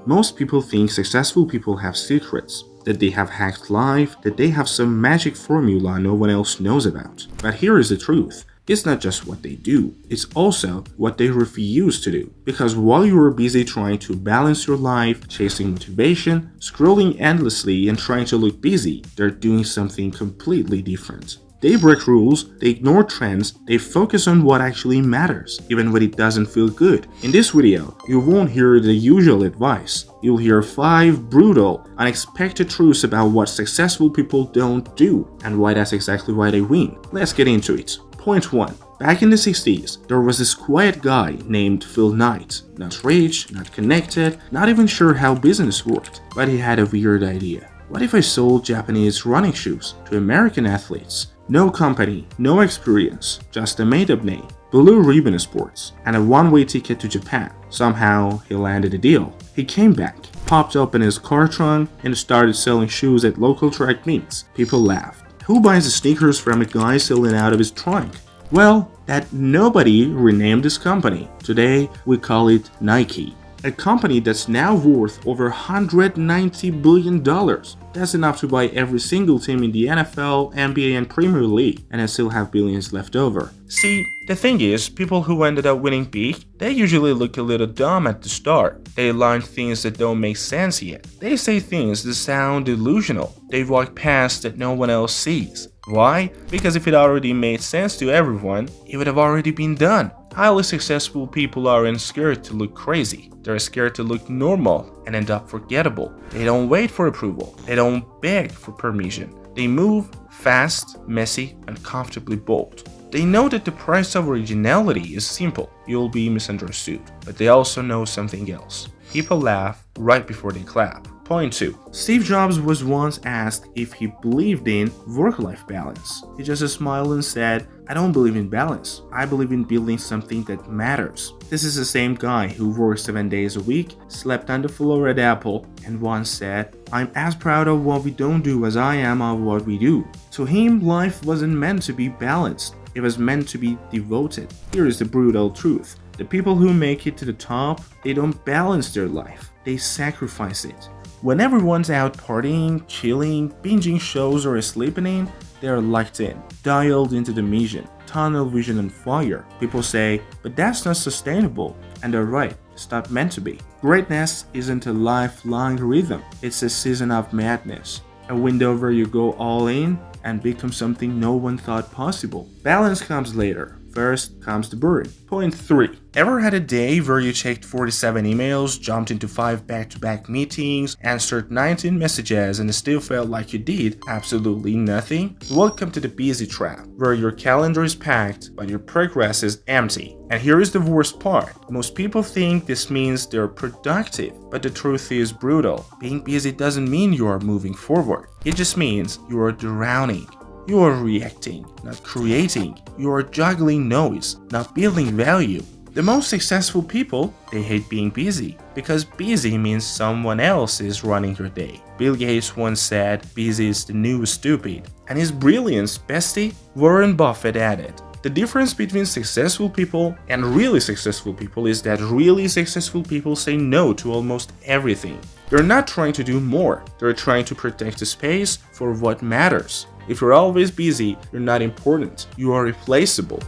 Most people think successful people have secrets, that they have hacked life, that they have some magic formula no one else knows about. But here is the truth. It's not just what they do, it's also what they refuse to do. Because while you are busy trying to balance your life, chasing motivation, scrolling endlessly and trying to look busy, they're doing something completely different. They break rules, they ignore trends, they focus on what actually matters, even when it doesn't feel good. In this video, you won't hear the usual advice. You'll hear 5 brutal, unexpected truths about what successful people don't do, and why that's exactly why they win. Let's get into it. Point 1. Back in the 60s, there was this quiet guy named Phil Knight. Not rich, not connected, not even sure how business worked, but he had a weird idea. What if I sold Japanese running shoes to American athletes? No company, no experience, just a made-up name, Blue Ribbon Sports, and a one-way ticket to Japan. Somehow, he landed a deal. He came back, popped open his car trunk, and started selling shoes at local track meets. People laughed. Who buys the sneakers from a guy selling out of his trunk? Well, that nobody renamed his company. Today, we call it Nike. A company that's now worth over $190 billion. That's enough to buy every single team in the NFL, NBA, and Premier League, and I still have billions left over. See, the thing is, people who ended up winning big, they usually look a little dumb at the start. They learn things that don't make sense yet. They say things that sound delusional. They walk past that no one else sees. Why? Because if it already made sense to everyone, it would have already been done. Highly successful people aren't scared to look crazy. They're scared to look normal and end up forgettable. They don't wait for approval. They don't beg for permission. They move fast, messy, and comfortably bold. They know that the price of originality is simple. You'll be misunderstood. But they also know something else. People laugh right before they clap. Point 2. Steve Jobs was once asked if he believed in work-life balance. He just smiled and said, "I don't believe in balance. I believe in building something that matters." This is the same guy who worked 7 days a week, slept on the floor at Apple, and once said, "I'm as proud of what we don't do as I am of what we do." To him, life wasn't meant to be balanced. It was meant to be devoted. Here is the brutal truth. The people who make it to the top, they don't balance their life. They sacrifice it. When everyone's out partying, chilling, binging shows or sleeping in, they're locked in, dialed into the mission, tunnel vision on fire. People say, but that's not sustainable. And they're right, it's not meant to be. Greatness isn't a lifelong rhythm, it's a season of madness. A window where you go all in and become something no one thought possible. Balance comes later. First comes the burn. Point 3. Ever had a day where you checked 47 emails, jumped into 5 back-to-back meetings, answered 19 messages, and still felt like you did absolutely nothing? Welcome to the busy trap, where your calendar is packed, but your progress is empty. And here is the worst part. Most people think this means they're productive, but the truth is brutal. Being busy doesn't mean you are moving forward. It just means you are drowning. You are reacting, not creating. You are juggling noise, not building value. The most successful people, they hate being busy, because busy means someone else is running your day. Bill Gates once said, busy is the new stupid. And his brilliance bestie, Warren Buffett, added, the difference between successful people and really successful people is that really successful people say no to almost everything. They're not trying to do more, they're trying to protect the space for what matters. If you're always busy, you're not important, you are replaceable.